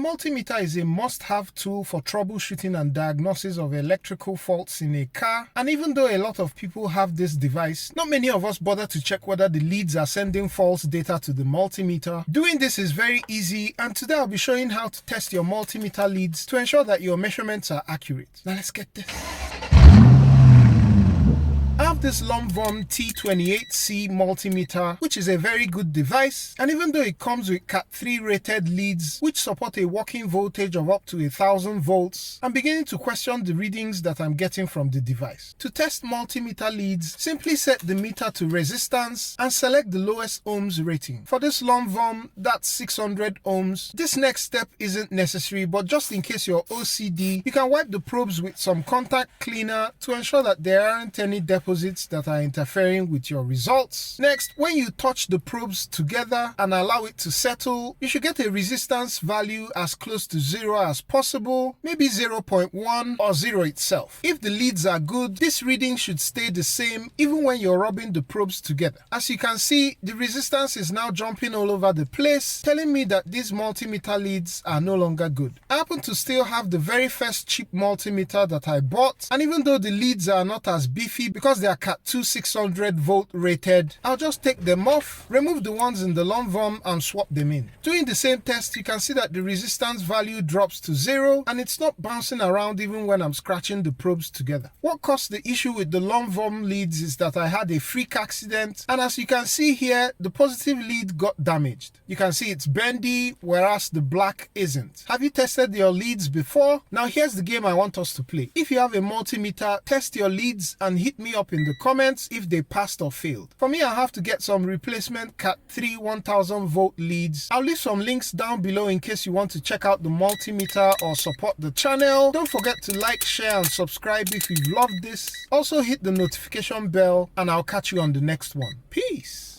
multimeter is a must-have tool for troubleshooting and diagnosis of electrical faults in a car, and even though a lot of people have this device, not many of us bother to check whether the leads are sending false data to the multimeter. Doing this is very easy, and today I'll be showing how to test your multimeter leads to ensure that your measurements are accurate. Now let's get this. I have this Lomvum T28C multimeter, which is a very good device, and even though it comes with Cat 3 rated leads which support a working voltage of up to 1000 volts, I'm beginning to question the readings that I'm getting from the device. To test multimeter leads, simply set the meter to resistance and select the lowest ohms rating. For this Lomvum, that's 600 ohms. This next step isn't necessary, but just in case you're OCD, you can wipe the probes with some contact cleaner to ensure that there aren't any deposits that are interfering with your results. Next, when you touch the probes together and allow it to settle, you should get a resistance value as close to 0 as possible, maybe 0.1 or 0 itself. If the leads are good, this reading should stay the same even when you're rubbing the probes together. As you can see, the resistance is now jumping all over the place, telling me that these multimeter leads are no longer good. I happen to still have the very first cheap multimeter that I bought, and even though the leads are not as beefy because they are Cat 2 600 volt rated, I'll just take them off, remove the ones in the Lomvum and swap them in. Doing the same test, you can see that the resistance value drops to 0 and it's not bouncing around even when I'm scratching the probes together. What caused the issue with the Lomvum leads is that I had a freak accident, and as you can see here, the positive lead got damaged. You can see it's bendy, whereas the black isn't. Have you tested your leads before? Now here's the game I want us to play. If you have a multimeter, test your leads and hit me up in the comments if they passed or failed. For me, I have to get some replacement Cat 3 1000 volt leads. I'll leave some links down below in case you want to check out the multimeter or support the channel. Don't forget to like, share and subscribe if you've loved this. Also hit the notification bell, and I'll catch you on the next one. Peace.